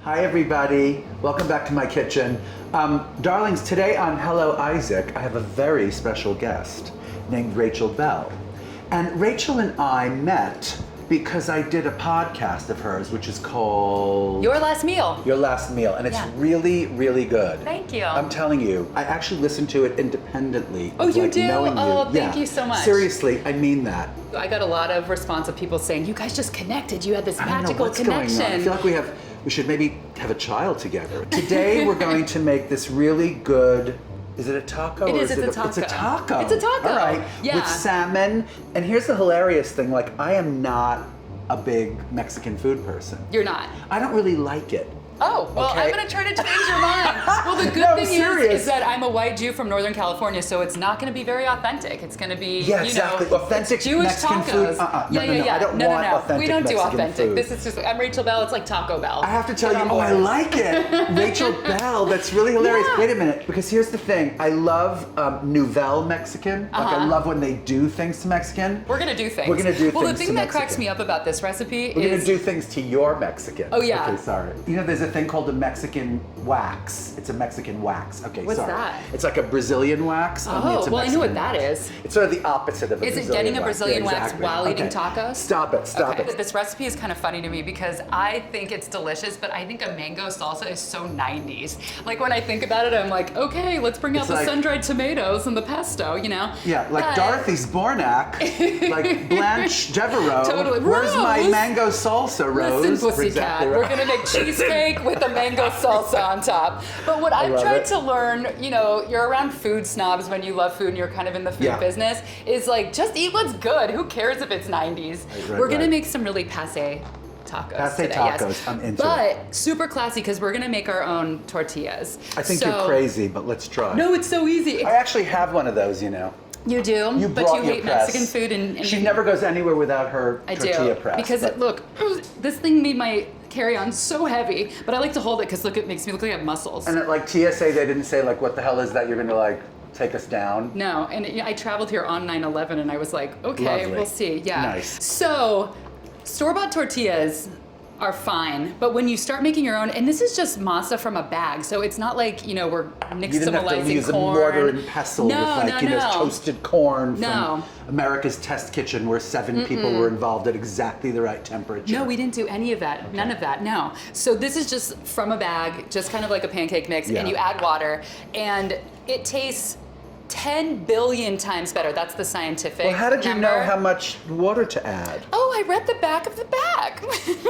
Hi everybody, welcome back to my kitchen. Darlings, today on Hello Isaac, I have a very special guest named Rachel Belle. And Rachel and I met because I did a podcast of hers, which is called... Your Last Meal. Your Last Meal, and it's really, really good. Thank you. I'm telling you, I actually listened to it independently. Oh, you like, do? knowing Oh, you. thank you so much. Seriously, I mean that. I got a lot of response of people saying, you guys just connected, you had this magical connection. Going on. I feel like we should maybe have a child together. Today we're going to make this really good, is it a taco? It's a taco. It's a taco. It's a taco. All right, yeah. With salmon. And here's the hilarious thing, like I am not a big Mexican food person. You're not? I don't really like it. Oh, well, okay. I'm going to try to change your mind. Well, the good thing is that I'm a white Jew from Northern California, so it's not going to be very authentic. It's going to be, exactly. Authentic Jewish Mexican tacos. food. No. I don't want authentic We don't do Mexican authentic. food. This is just, I'm Rachel Belle. It's like Taco Bell. I have to tell you, I like it. Rachel Belle, that's really hilarious. Yeah. Wait a minute, because here's the thing. I love Nouvelle Mexican. Like I love when they do things to Mexican. We're going to do things. We're going to do things to Well, the thing that Mexican. cracks me up about this recipe is... We're going to do things to your Mexican. Oh, yeah. Okay, sorry. You know, there's a thing called a Mexican wax. It's a Mexican wax. Okay, What's sorry. that? It's like a Brazilian wax. Oh, it's a well, I know what Mexican that wax. is. It's sort of the opposite of a Is Brazilian wax. it getting a Brazilian wax exactly. while eating tacos? Stop it. This recipe is kind of funny to me because I think it's delicious, but I think a mango salsa is so 90s. Like when I think about it, I'm like, okay, let's bring out the sun-dried tomatoes and the pesto, you know? Yeah, like Dorothy Zbornak, like Blanche Devereaux. Totally. Where's my Rose? mango salsa, Rose? Listen, pussycat, Exactly right. we're gonna make cheesecake with a mango salsa on top. But what I've tried to learn, you know, you're around food snobs when you love food and you're kind of in the food business, is like, just eat what's good. Who cares if it's 90s? We're gonna make some really passe tacos today, tacos, I'm into it. But super classy because we're gonna make our own tortillas. I think you're crazy, but let's try. No, it's so easy. I actually have one of those, you know. You do, but you hate Mexican food and she never goes anywhere without her tortilla press. Because look, this thing made my carry-on so heavy, but I like to hold it because look, it makes me look like I have muscles. And at like TSA, they didn't say like, what the hell is that? You're gonna like take us down? No, and I traveled here on 9/11 and I was like, okay, we'll see, yeah. Nice. So, store-bought tortillas are fine, but when you start making your own, and this is just masa from a bag, so it's not like, you know, we're nixtamalizing corn. You didn't have to use a mortar and pestle with like, you know, toasted corn from America's Test Kitchen where 7 people were involved at exactly the right temperature. No, we didn't do any of that. Okay. None of that, no. So this is just from a bag, just kind of like a pancake mix, and you add water, and it tastes 10 billion times better. That's the scientific Well, how did you number. know how much water to add? Oh, I read the back of the bag.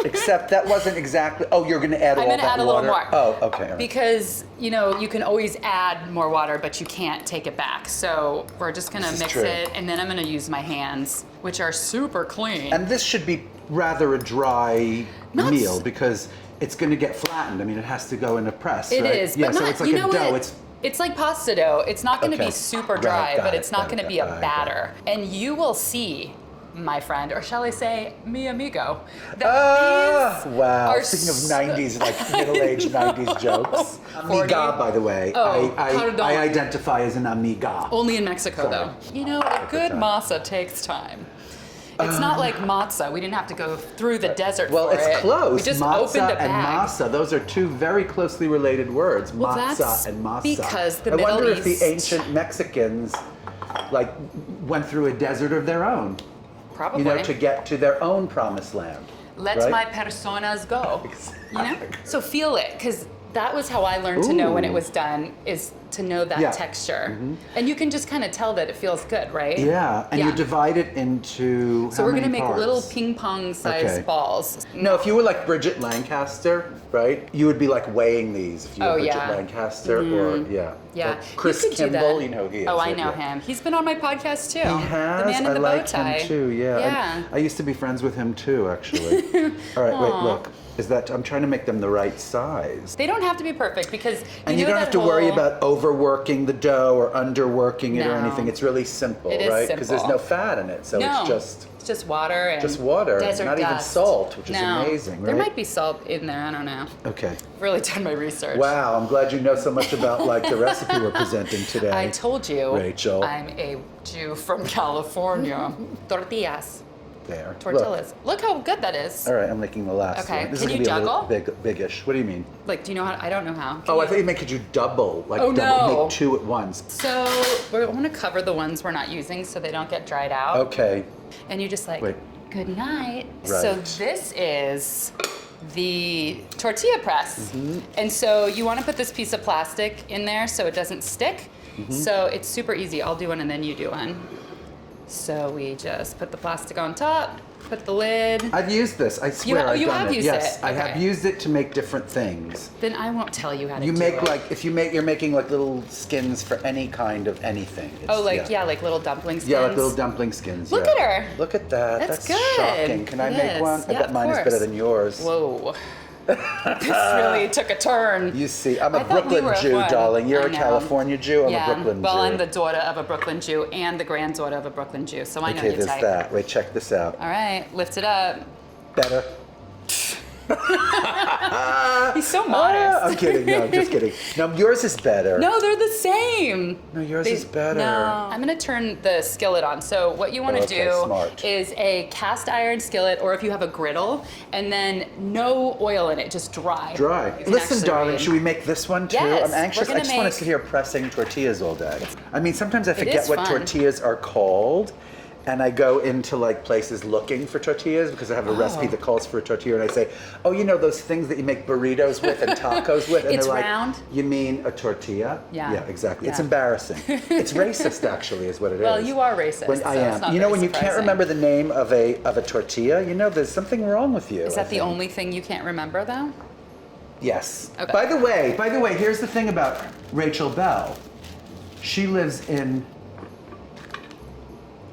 Except that wasn't exactly, you're going to add all that water? I'm going to add a little more. Oh, okay. Right. Because, you know, you can always add more water, but you can't take it back. So we're just going to mix it, and then I'm going to use my hands, which are super clean. And this should be rather a dry meal because it's going to get flattened. I mean, it has to go in a press, It right? is, Yeah, but so not, it's like you know a dough. what? It's like pasta dough. It's not going to be super dry, but it's not going to be a batter. And you will see, my friend, or shall I say, mi amigo, that these are speaking of 90s, like middle-aged 90s jokes. Amiga, by the way. I identify as an amiga. Only in Mexico, though. You know, a good masa takes time. It's not like matzah. We didn't have to go through the desert for it. Well, it's close. We just matzah opened a bag. and masa, those are two very closely related words. Well, matzah and masa. Because the I Middle wonder East... if the ancient Mexicans like went through a desert of their own. Probably. You know, to get to their own promised land. Let my personas go. You know? So feel it, because that was how I learned to know when it was done, is to know that texture. And you can just kind of tell that it feels good, right? Yeah, and you divide it into So we're going to make little ping pong sized balls. No, if you were like Bridget Lancaster, right? You would be like weighing these if you were Bridget Lancaster or or Chris Kimball, you know who he is. Oh, I know him. He's been on my podcast too. He has? The man in the bow tie. I like him too, yeah. I used to be friends with him too, actually. All right, wait, look. Is that I'm trying to make them the right size. They don't have to be perfect because you don't have to worry about overworking the dough or underworking it or anything. It's really simple, right? Because there's no fat in it, so it's just water and desert not dust. Even salt, which is amazing, right? There might be salt in there. I don't know. Okay. I've really done my research. Wow, I'm glad you know so much about like the recipe we're presenting today. I told you, Rachel. I'm a Jew from California. Tortillas. There. Tortillas. Look how good that is. All right, I'm making the last Okay, one. This can is you gonna be juggle? a little big-ish. What do you mean? Like, do you know how? I don't know how. I thought you meant could you double, like Oh, double, no. make 2 at once. So we want to cover the ones we're not using so they don't get dried out. Okay. And you just like, Wait. good night. Right. So this is the tortilla press. And so you want to put this piece of plastic in there so it doesn't stick. So it's super easy. I'll do one and then you do one. So we just put the plastic on top, put the lid. I've used this. I swear I've you done have it. used Yes, it. I Okay. have used it to make different things. Then I won't tell you how to You do make it. like you're making like little skins for any kind of anything. Oh, like like little dumpling skins. Yeah, like little dumpling skins. Look yeah. at her. Look at that. That's That's good. shocking. Can I It make is. one? I Yeah, bet of mine is course. better than yours. Whoa. This really took a turn. You see, I'm a I thought we Brooklyn were at Jew, one. darling. You're I a know. California Jew. I'm Yeah. a Brooklyn Well, Jew. I'm the daughter of a Brooklyn Jew and the granddaughter of a Brooklyn Jew, so I know Okay, you there's type. that. Wait, check this out. All right, lift it up. Better. He's so modest. I'm kidding. No, I'm just kidding. No, yours is better. No, they're the same. No, yours is better. No. I'm gonna turn the skillet on. So what you want to Okay, do smart. is a cast iron skillet, or if you have a griddle, and then no oil in it, just dry. Dry. You can Listen, actually darling, read. should we make this one too? Yes, I'm anxious. we're I gonna just want to make- sit here pressing tortillas all day. I mean, sometimes I forget is what fun. tortillas are called. And I go into like places looking for tortillas because I have a recipe that calls for a tortilla, and I say, "Oh, you know those things that you make burritos with and tacos with?" And It's they're like, round. "You mean a tortilla?" Yeah. Yeah, exactly. It's Yeah. embarrassing. It's racist, actually, is what it is. Well, you are racist, When I so it's am. not You know, very when you can't surprising. remember the name of a tortilla, you know, there's something wrong with you. Is I that the think. only thing you can't remember, though? Yes. Okay. By the way, here's the thing about Rachel Belle. She lives in.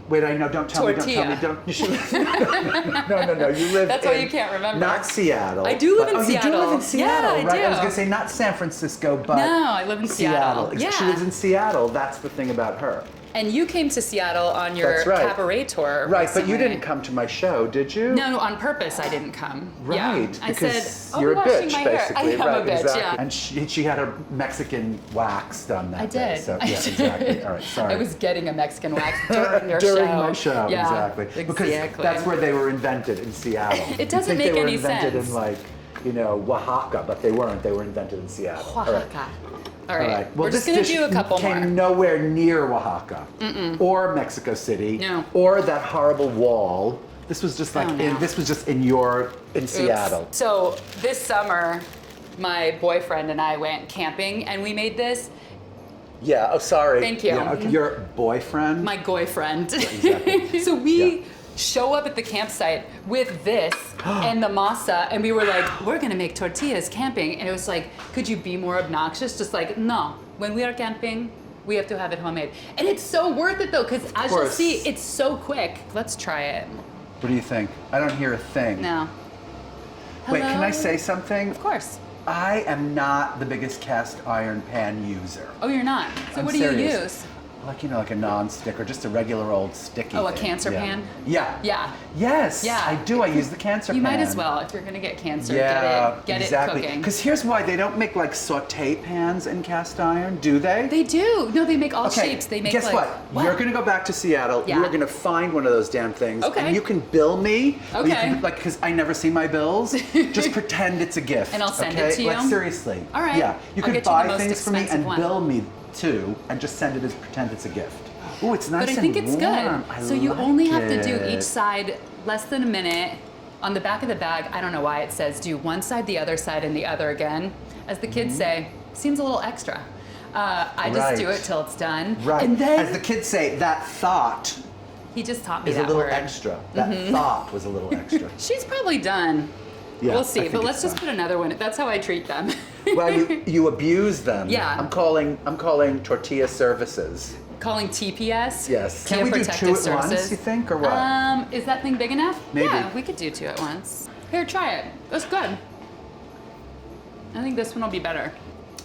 Wait, I know. Don't tell me. Tortilla. Don't. You should, no. You live. That's in, why you can't remember. Not Seattle. I do live but- in You do live Seattle. in Seattle, Yeah, I right? I was do. gonna say not San Francisco, but No, I live in Seattle. Yeah. She lives in Seattle. That's the thing about her. And you came to Seattle on your That's right. cabaret tour. Right, but you recently. didn't come to my show, did you? No, on purpose I didn't come. Right, Yeah. I because said, "Oh, you're a washing bitch, my hair." basically. I am right, a bitch, exactly. yeah. And she had her Mexican wax done that I day. did. So, I yeah, did. exactly. All right, sorry. I was getting a Mexican wax during your During show. my show, Yeah, exactly. Because exactly. that's where they were invented, in Seattle. It doesn't You'd think make they were any invented sense. in like, you know, Oaxaca, but they weren't. They were invented in Seattle. All right. Oaxaca. All right. All right. Well, We're just this going to dish do a couple came more. nowhere near Oaxaca or Mexico City No. or that horrible wall. This was just like Oh, no. this was just in Seattle. Oops. So this summer, my boyfriend and I went camping, and we made this. Yeah. Oh, sorry. Thank you. Yeah, okay, your boyfriend. My boyfriend. Exactly. So we Yeah. show up at the campsite with this and the masa, and we were like, we're gonna make tortillas camping. And it was like, could you be more obnoxious? Just like, no, when we are camping, we have to have it homemade. And it's so worth it though, because as you'll course. see, it's so quick. Let's try it. What do you think? I don't hear a thing. No. Wait, can I Hello? say something? Of course. I am not the biggest cast iron pan user. Oh, you're not. So I'm what do you serious. use? Like, you know, like a non-stick or just a regular old sticky Oh, a thing. cancer Yeah. pan? Yeah. Yeah. Yes, Yeah. I do. I use the cancer You pan. might as well. If you're gonna get cancer, Yeah, get exactly. it cooking. Because here's why they don't make like saute pans in cast iron, do they? They do. No, they make all Okay, shapes. They make guess like what? You're gonna go back to Seattle. Yeah. You're gonna find one of those damn things, Okay. and you can bill me. Or you Okay. can, like, because I never see my bills. Just pretend it's a gift. And I'll send it okay? to you? Like seriously. All right. Yeah. You I'll can get you buy the most things for me and expensive one. bill me too, and just send it as pretend it's a gift. Ooh, it's nice But I think and it's warm. good. I So you like only have to do it. each side less than a minute. On the back of the bag, I don't know why it says do one side, the other side, and the other again. As the kids say, seems a little extra. I just do Right. it till it's done. Right. And then As the kids say, that thought he just taught me is a that little word. extra. That thought was a little extra. She's probably done. Yeah, We'll I see, think but let's it's just done. put another one. That's how I treat them. Well, you abuse them. Yeah. I'm calling tortilla services. Calling TPS. Yes. Kia Can we do Protective two at once, Services. you think, or what? Is that thing big enough? Maybe. Yeah, we could do two at once. Here, try it. That's good. I think this one will be better.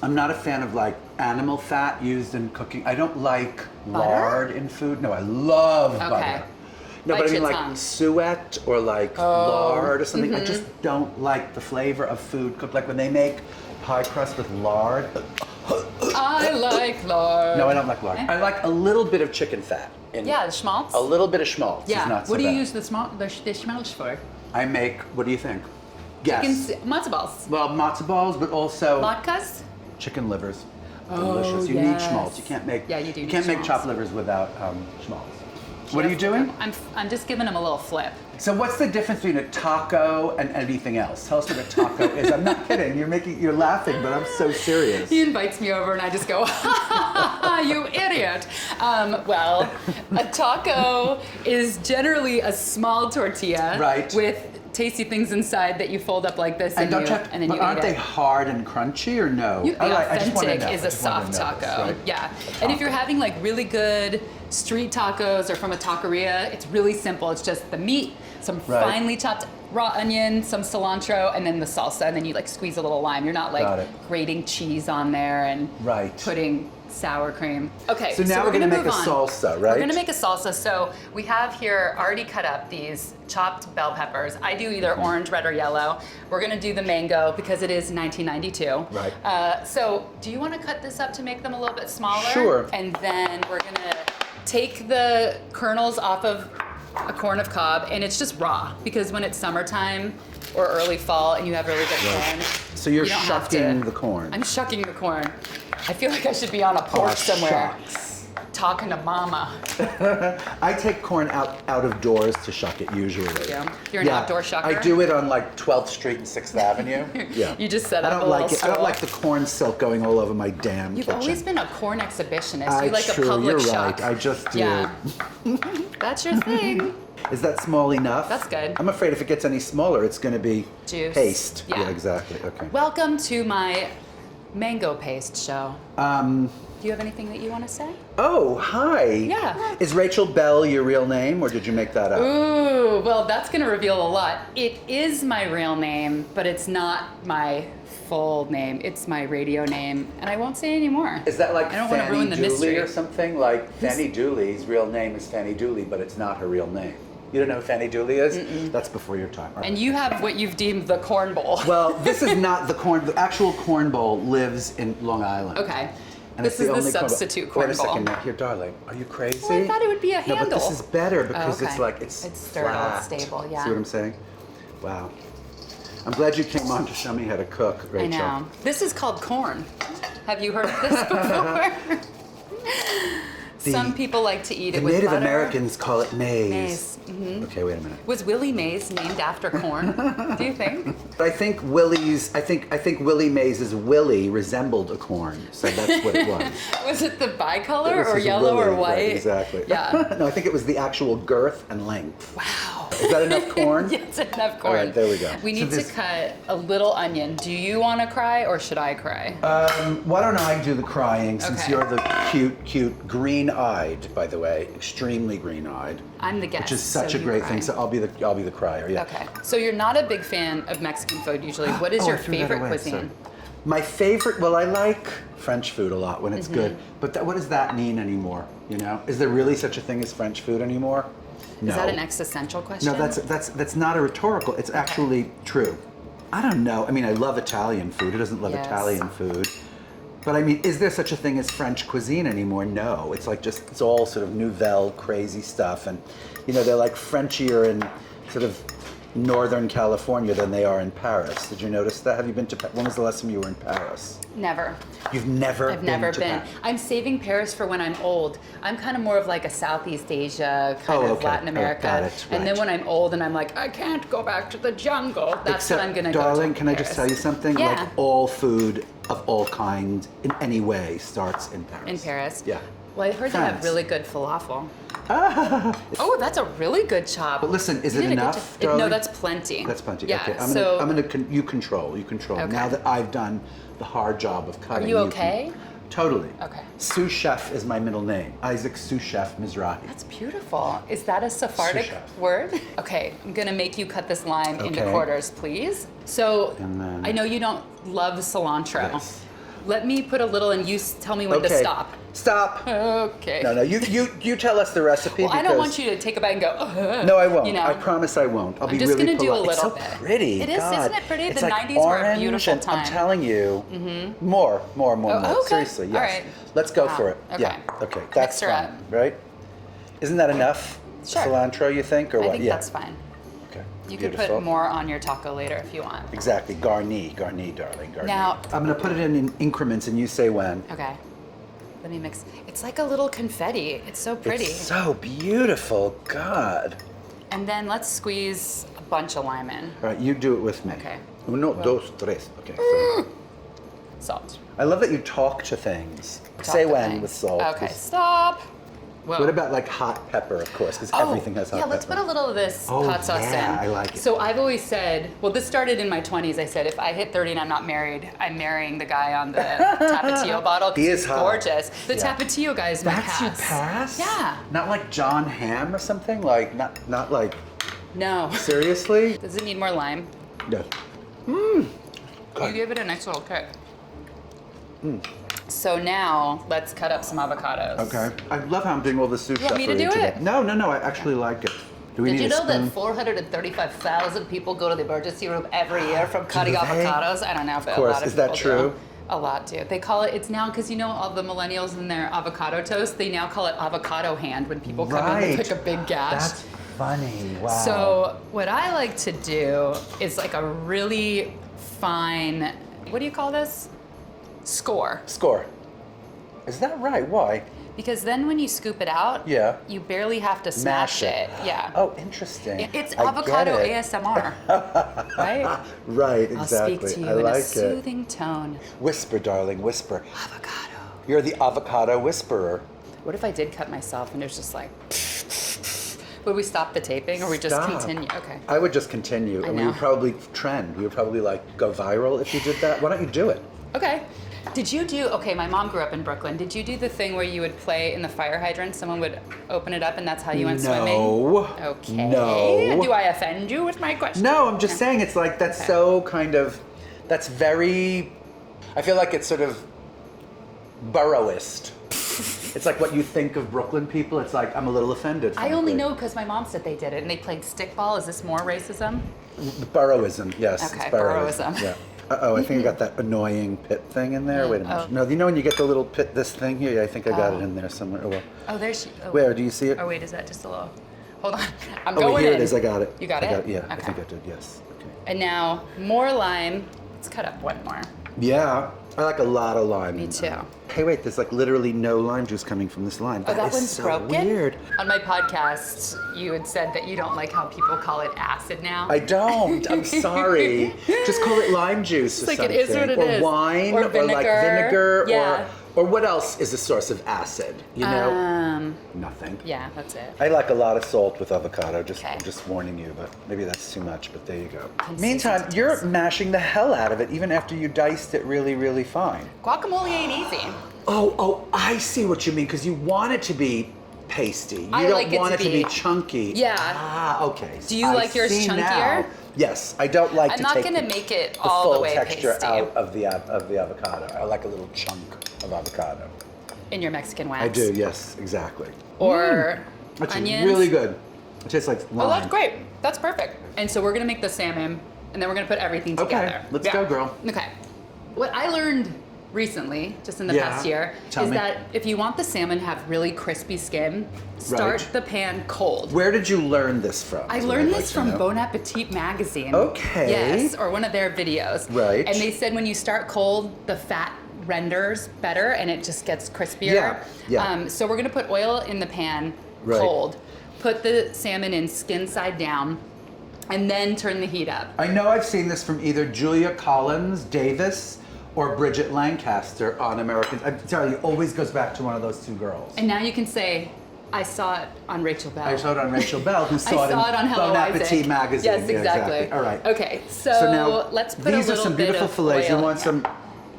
I'm not a fan of like animal fat used in cooking. I don't like Butter? lard in food. No, I love Okay. butter. No, Bite but I mean your like tongue. suet or like lard or something. I just don't like the flavor of food cooked. Like when they make pie crust with lard. I like lard. No, I don't like lard. I like a little bit of chicken fat. Yeah, the schmaltz. A little bit of schmaltz Yeah. is not so What do you bad. use the schmaltz for? I make, what do you think? Yes. Chicken matzo balls. Well, matzo balls, but also Latkes? chicken livers. Oh, Delicious. You need yes. schmaltz. You can't make. Yeah, you do You need can't make schmaltz. chopped livers without schmaltz. What are you doing? I'm just giving them a little flip. So what's the difference between a taco and anything else? Tell us what a taco is. I'm not kidding. You're laughing, but I'm so serious. He invites me over and I just go, ha ha ha, you idiot. Well, a taco is generally a small tortilla Right. with tasty things inside that you fold up like this and then you aren't eat they it. hard and crunchy or no? The I just wanna authentic know. is I a just wanna soft know this, taco. right? Yeah. A And if taco. you're having like really good street tacos or from a taqueria, it's really simple. It's just the meat, some Right. finely chopped raw onion, some cilantro, and then the salsa, and then you like squeeze a little lime. You're not Got like it. grating cheese on there and Right. putting sour cream. Okay, So now we're gonna make move a on. salsa, right? We're gonna make a salsa. So we have here already cut up these chopped bell peppers. I do either orange, red, or yellow. We're gonna do the mango because it is 1992. Right. So do you wanna cut this up to make them a little bit smaller? Sure. And then we're gonna take the kernels off of a corn of cob, and it's just raw because when it's summertime or early fall and you have really good corn, So you're you don't have shucking to- the corn. I'm shucking the corn. I feel like I should be on a porch somewhere Shucks. talking to mama. I take corn out of doors to shuck it usually. Yeah. You're an outdoor shucker? I do it on like 12th Street and 6th Avenue. Yeah. You just set I up don't a little like it. I don't stool. like the corn silk going all over my damn You've kitchen. always been a corn exhibitionist. You like true, a public you're shuck. right. I just do. Yeah. That's your thing. Is that small enough? That's good. I'm afraid if it gets any smaller, it's going to be Juice. paste. Yeah. Exactly. Okay. Welcome to my mango paste show. Do you have anything that you want to say? Oh, hi. Yeah. Is Rachel Belle your real name, or did you make that up? Ooh, well, that's going to reveal a lot. It is my real name, but it's not my full name. It's my radio name, and I won't say any more. Is that like I don't want to Fanny ruin the Dooley mystery. or something? Like Fanny Dooley's real name is Fanny Dooley, but it's not her real name. You don't know who Fanny Dooley is? Mm-mm. That's before your time. All right. And you have what you've deemed the corn bowl. Well, this is not the corn. The actual corn bowl lives in Long Island. Okay. And This it's is the only substitute Wait corn a second bowl. now. Here, darling. Are you crazy? Well, I thought it would be a No, handle. but this is better because okay. it's like it's sturdy, flat. it's stable, yeah. See what I'm saying? Wow. I'm glad you came on to show me how to cook, Rachel. I know. This is called corn. Have you heard of this before? Some people like to eat The it with Native butter. Americans call it maize. Maize. Okay, wait a minute. Was Willie Mays named after corn? Do you think? I think Willie Mays's Willie resembled a corn, so that's what it was. Was it the bicolor This or is yellow or Willie, white? right, exactly. Yeah. No, I think it was the actual girth and length. Wow. Is that enough corn? Yes, enough All corn. right, there we go. We So need to this- cut a little onion. Do you want to cry or should I cry? Why don't I do the crying since Okay. you're the cute green-eyed, by the way, extremely green-eyed. I'm the guest. Which is such so a you great cry. thing. So I'll be the crier. Yeah. Okay. So you're not a big fan of Mexican food usually. What is Oh, your I threw that favorite away, cuisine? sorry. My favorite, well, I like French food a lot when it's Mm-hmm. good. But what does that mean anymore? You know, is there really such a thing as French food anymore? No. Is that an existential question? No, that's not a rhetorical. It's actually true. I don't know. I mean, I love Italian food. Who doesn't love Yes. Italian food? But I mean, is there such a thing as French cuisine anymore? No. It's like it's all sort of nouvelle, crazy stuff, and they're like Frenchier in sort of Northern California than they are in Paris. Did you notice that? Have you been to? When was the last time you were in Paris? Never. You've never. I've never to been. Paris? I'm saving Paris for when I'm old. I'm kind of more of like a Southeast Asia, kind of okay. Latin America. Got it, And then right. when I'm old and I'm like, I can't go back to the jungle, that's Except, what I'm gonna darling, go to. can I just tell you something? Yeah. Like all food of all kinds in any way starts in Paris. In Paris? Yeah. Well, I heard they have France. really good falafel. Oh, that's a really good chop. But listen, is You it did a good enough, job. No, darling? that's plenty. That's plenty. Yeah. Okay. So, You control. You control. Okay. Now that I've done the hard job of cutting. you okay? Totally. Okay. Sous chef is my middle name. Isaac Sous Chef Mizrahi. That's beautiful. Is that a Sephardic Sous chef. word? Okay, I'm gonna make you cut this lime into Okay. quarters, please. So, And then- I know you don't love cilantro. Yes. Let me put a little and you tell me when to stop. Stop. Okay. No, you tell us the recipe. Well, I don't want you to take a bite and go, No, I won't. You know? I promise I won't. I'll be just really gonna do a polite. little it's so bit. pretty. It is, God. isn't it pretty? It's The like 90s were a orange, beautiful and time. I'm telling you, more. okay. Seriously, yes. All right. Let's go Wow. for it. Okay. Yeah. Okay. That's Mix her fine, up. right? Isn't that enough? Sure. Cilantro, you think, or I what? think Yeah. that's fine. Okay. You Beautiful. could put more on your taco later if you want. Exactly. Garni, darling. Garni. Now- I'm gonna put it in increments, and you say when. Okay. Let me mix. It's like a little confetti. It's so pretty. It's so beautiful. God. And then let's squeeze a bunch of lime in. All right, you do it with me. Okay. Uno, dos, tres. Okay. So. Salt. I love that you talk to things. Say Talk to when things. with salt. Okay, stop. Whoa. What about like hot pepper, of course, because everything has hot pepper. Yeah, let's put a little of this Oh, hot sauce yeah, in. I like it. So I've always said, well, this started in my 20s. I said, if I hit 30 and I'm not married, I'm marrying the guy on the Tapatio bottle. 'cause He is he's hot. gorgeous. The Yeah. Tapatio guy is my That's pass. your pass? Yeah. Not like John Hamm or something? Like, not like, No. seriously? Does it need more lime? No. You Good. give it a nice little kick. So now let's cut up some avocados. Okay. I love how I'm doing all this sous You want chef me to do today. it? No, I actually like it. Do we Did need you a know spoon? that 435,000 people go to the emergency room every year from cutting they? avocados? I don't know, but course. a lot of Is that people true? do. A lot do. They call it, it's now, because you know all the millennials and their avocado toast, they now call it avocado hand when people come in Right. with like a big gash. That's funny. Wow. So what I like to do is like a really fine, what do you call this? Score. Score. Is that right? Why? Because then when you scoop it out, Yeah. you barely have to smash it. Yeah. Oh, interesting. It's I avocado get it. ASMR, right? Right, I'll exactly. speak to you I in like a it. soothing tone. Whisper, darling, whisper. Avocado. You're the avocado whisperer. What if I did cut myself and there's just like, would we stop the taping or we just Stop. continue? Okay. I would just continue, I and we know. would probably trend. We would probably like go viral if you did that. Why don't you do it? Okay. Did you do, okay, my mom grew up in Brooklyn. Did you do the thing where you would play in the fire hydrant? Someone would open it up and that's how you went swimming? No. Okay. No. Do I offend you with my question? No, I'm just saying it's like that's Okay. so kind of, that's very. I feel like it's sort of boroughist. It's like what you think of Brooklyn people. It's like I'm a little offended. I only frankly. know because my mom said they did it and they played stickball. Is this more racism? Boroughism, yes. Okay, it's boroughism. Yeah. Uh-oh, I think I got that annoying pit thing in there. Wait a minute. No, you know when you get the little pit, this thing here? Yeah, I think I got it in there somewhere. Oh, well. Oh, there's she. Oh. Where? Do you see it? Oh, wait, is that just a little? Hold on. I'm Oh, going here in. it is. I got it. You got I it? Yeah, I Okay. think I did, yes. Okay. And now more lime. Let's cut up one more. Yeah, I like a lot of lime. Me in too. there. Hey, wait, there's like literally no lime juice coming from this lime. Oh, that is one's so broken? weird. On my podcast, you had said that you don't like how people call it acid now. I don't. I'm sorry. Just call it lime juice or like something. it is what it or is. wine, Or like vinegar. vinegar, Yeah. or what else is a source of acid? You know, Um, nothing. yeah, that's it. I like a lot of salt with avocado. Just, Okay. just warning you, but maybe that's too much. But there you go. Consistency. Meantime, you're mashing the hell out of it, even after you diced it really, really fine. Guacamole ain't easy. Oh, I see what you mean. Because you want it to be pasty. You I don't like it want to it to be be- chunky. Yeah. Ah, okay. Do you I like yours see chunkier? now. Yes, I don't like I'm to not take gonna the, make it the all full the way texture pasty. out of the avocado. I like a little chunk of avocado. In your Mexican wax. I do. Yes, exactly. Or It's onions. really good. It tastes like lime. Oh, that's great. That's perfect. And so we're gonna make the salmon, and then we're gonna put everything Okay, together. let's go, girl. Okay. What I learned recently, just in the Yeah, past year, tell is me. that if you want the salmon to have really crispy skin, start Right. the pan cold. Where did you learn this from? I is what learned I'd like this to from know. Bon Appetit magazine. Okay. Yes, or one of their videos. Right. And they said when you start cold, the fat renders better and it just gets crispier. Yeah. So we're gonna put oil in the pan Right. cold, put the salmon in skin side down, and then turn the heat up. I know I've seen this from either Julia Collins Davis or Bridget Lancaster on American. I'm telling you, it always goes back to one of those two girls. And now you can say, I saw it on Rachel Belle. I saw it on Rachel Belle, who I saw it in on Hello Bon Isaac. Appetit magazine. Yes, Yeah, exactly. All right. Okay, so, now let's put a these are little some bit beautiful of fillets. You oil want in some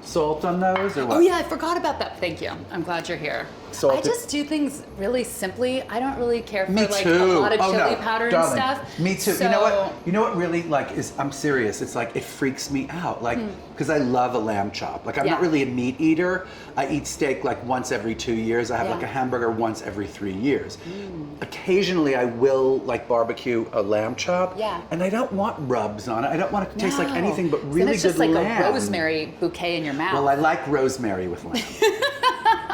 salt on those or what? Oh yeah, I forgot about that. Thank you. I'm glad you're here. salted. I just do things really simply. I don't really care for Me like too. a lot of Oh, chili no. powder Darling, and stuff. Me too. So, You know what really like is, I'm serious. It's like, it freaks me out. Like, because I love a lamb chop. Like, I'm not really a meat eater. I eat steak like once every 2 years. I have like a hamburger once every 3 years. Occasionally I will like barbecue a lamb chop. Yeah. And I don't want rubs on it. I don't want it to taste like anything but really then it's just good like lamb. a rosemary bouquet in your mouth. Well, I like rosemary with lamb.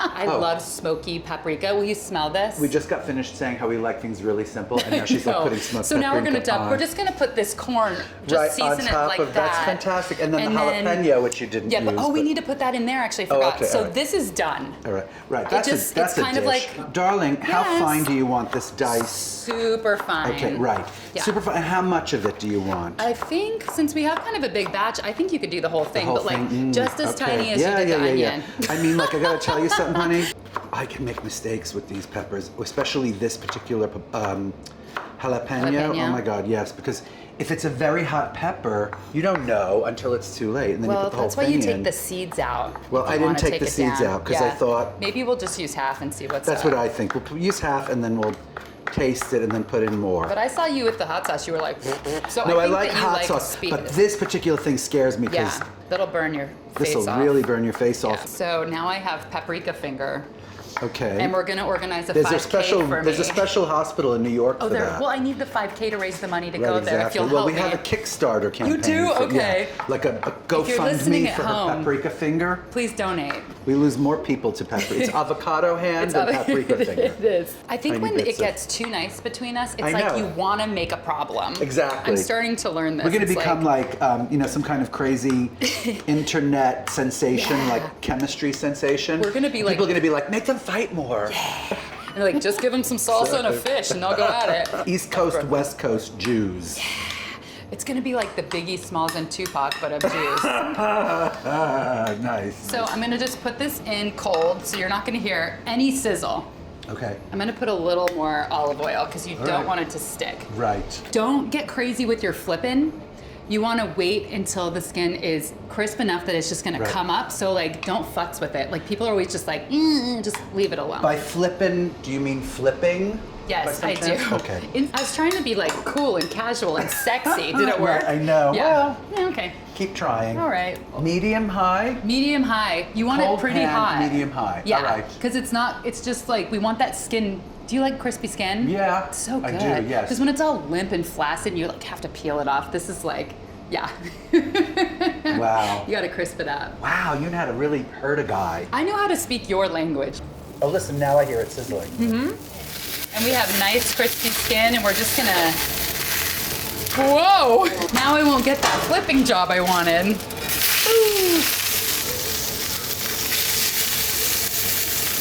I love smoky paprika. Will you smell this? We just got finished saying how we like things really simple, and now she's like putting smoked So now we're paprika gonna dump. on. We're just gonna put this corn, just on season top it like of that. That's fantastic. And then the jalapeno, which you didn't use. But, we need to put that in there. Actually, I forgot. okay, so all right. this is done. All right, right. That's just- that's it's a kind dish. of like- Darling, how Yes. fine do you want this dice? Super fine. Okay, right. Yeah. Super fine. And how much of it do you want? I think since we have kind of a big batch, I think you could do the whole thing, whole but like thing? just as Okay. tiny as you did the onion. I mean, like, I gotta tell you something, honey. I can make mistakes with these peppers, especially this particular jalapeno. Oh my God, yes, because if it's a very hot pepper, you don't know until it's too late, and then you Well, put the whole that's why thing you take in. the seeds out. Well, if I you didn't wanna take the it seeds down. out, 'cause I thought- maybe we'll just use half and see what's That's up. what I think. We'll use half and then we'll taste it and then put in more. But I saw you with the hot sauce. You were like, so No, I think like that you hot like sauce, speed. but this particular thing scares me because that'll burn your face this will off. really burn your face Yeah. off. So now I have paprika finger, Okay. and we're gonna organize a There's 5K a special for me. there's a special hospital in New York Oh, for there. that. Well, I need the 5K to raise the money to Right, go there. If exactly. you'll Well, help we have me. a Kickstarter campaign. do? for- Okay. Like a If you're listening GoFundMe at for her home- paprika finger. Please donate. We lose more people to paprika. It's avocado hand and paprika finger. It is. I think Tiny when bits it of- gets too nice between us, it's I like know. you want to make a problem. Exactly. I'm starting to learn this. We're going to It's become like some kind of crazy internet sensation, like chemistry sensation. We're gonna be People like- are going to be like, make them fight more. and like, just give them some salsa and a fish, and they'll go at it. East Coast, West Coast Jews. It's gonna be like the Biggie Smalls and Tupac, but of Jews. Nice. So I'm gonna just put this in cold, so you're not gonna hear any sizzle. Okay. I'm gonna put a little more olive oil because you don't right. want it to stick. Right. Don't get crazy with your flipping. You want to wait until the skin is crisp enough that it's just going to come up. So like, don't futz with it. Like people are always just like, just leave it alone. By flipping, do you mean flipping? Yes, by I some do. chance? Okay. I was trying to be like cool and casual and sexy. Did it work? I know. Yeah. Well, Yeah, okay. keep trying. All right. Medium high? Medium high. You want Cold it pretty pan, hot. medium high. Yeah. All right. Because it's not. It's just like we want that skin. Do you like crispy skin? Yeah, It's so I good. do, yes. Because when it's all limp and flaccid, you like have to peel it off. This is like, yeah. Wow. You got to crisp it up. Wow, you know how to really hurt a guy. I know how to speak your language. Oh, listen, now I hear it sizzling. And we have nice crispy skin, and we're just gonna. Whoa! Now I won't get that flipping job I wanted. Ooh.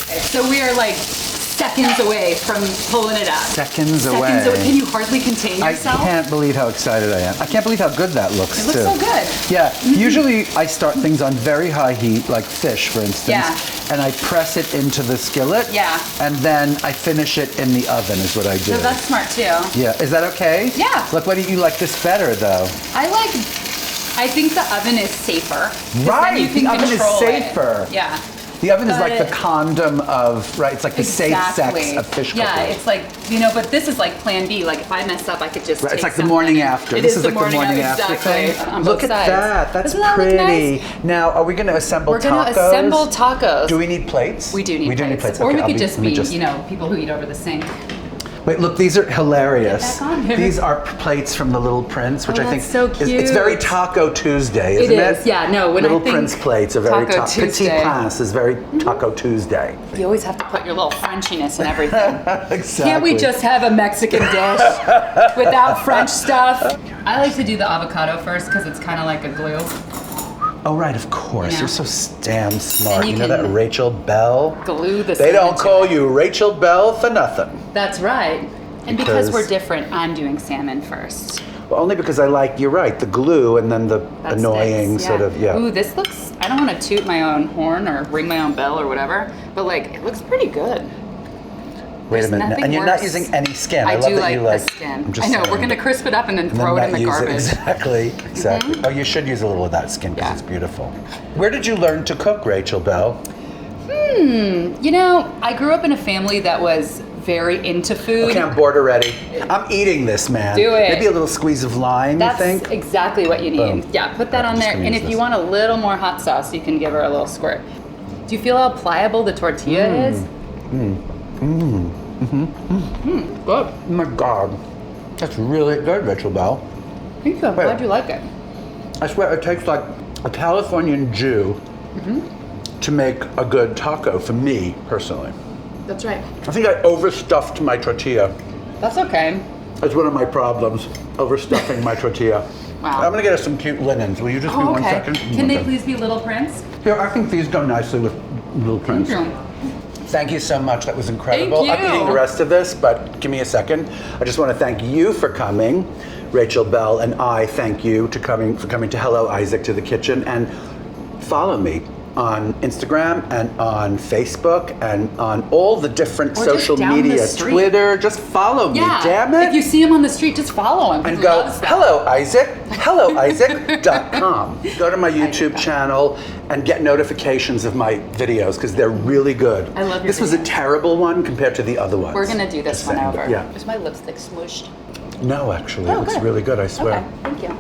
Okay, so we are like seconds away from pulling it out. Seconds away. Can you hardly contain I yourself? can't believe how excited I am. I can't believe how good that looks, It looks too. so good. Yeah, usually I start things on very high heat, like fish, for instance, Yeah. and I press it into the skillet, Yeah. and then I finish it in the oven is what I do. So that's smart too. Yeah, is that okay? Yeah. Look, why do you like this better, though? I think the oven is safer. 'Cause Right, then you can the oven is control it. safer. Yeah. The oven is like the But- condom of, right, it's like the safe sex of fish cooking. Yeah, it's like, but this is like plan B. Like if I mess up, I could just Right, take it's like the something morning and- after. It This is is the like the morning after exactly, thing. on Look both at sides. that. That's Doesn't that look pretty. nice? Now, are we going to assemble We're tacos? gonna assemble tacos. Do we need plates? We do need plates. Or Okay, we I'll could just let me be, people who eat over the sink. Wait, look, these are hilarious. Get back on here. These are plates from The Little Prince, which Oh, I think that's so it's very cute. Taco Tuesday, isn't it? It is, yeah, no, when I Little think Prince plates are very Taco Petit Tuesday. Pass is very Taco Tuesday. You always have to put your little Frenchiness in everything. Exactly. Can't we just have a Mexican dish without French stuff? I like to do the avocado first because it's kind of like a glue. Oh, right, of course. Yeah. You're so damn smart. And you You know that can Rachel Belle? Glue the They don't salmon to call it. you Rachel Belle for nothing. That's right. And because Because- we're different, I'm doing salmon first. Well, only because I like, you're right, the glue and then the That annoying sticks, sort of, yeah. Ooh, this looks, I don't want to toot my own horn or ring my own bell or whatever, but like, it looks pretty good. Wait a There's minute, nothing and you're not worse. using any skin. I love do that like you the like skin. I'm just I know, saying. we're gonna crisp it up and then And throw then it in not the use garbage. Exactly, exactly. Oh, you should use a little of that skin because Yeah. it's beautiful. Where did you learn to cook, Rachel Belle? You know, I grew up in a family that was very into food. Okay, I'm bored already. I'm eating this, man. Do it. Maybe a little squeeze of lime, That's you think? exactly what you need. Boom. Yeah, put that I'm on just there. gonna And use if you this. want a little more hot sauce, you can give her a little squirt. Do you feel how pliable the tortilla is? Good. Oh my God. That's really good, Rachel Belle. Thank you. I'm glad you like it. I swear it takes like a Californian Jew to make a good taco for me, personally. That's right. I think I overstuffed my tortilla. That's okay. That's one of my problems, overstuffing my tortilla. Wow. I'm gonna get us some cute linens. Will you just be Oh, one okay. second? Can they please be little prints? Here, I think these go nicely with little prints. Thank you. Thank you so much. That was incredible. Thank I'm you. eating the rest of this, but give me a second. I just want to thank you for coming, Rachel Belle, and I thank you for coming to Hello Isaac to the Kitchen, and follow me on Instagram and on Facebook and on all the different Or just social down the media, street. Twitter. Just follow me, Yeah. damn it. If you see him on the street, just follow him. And He go, loves that. hello Isaac, helloisaac.com. Go to my YouTube channel and get notifications of my videos because they're really good. I love your This was a videos. terrible one compared to the other ones. We're gonna do this Just one saying, over. but yeah. Is my lipstick smooshed? No, actually, Oh, it looks good. really good, I swear. Okay, thank you.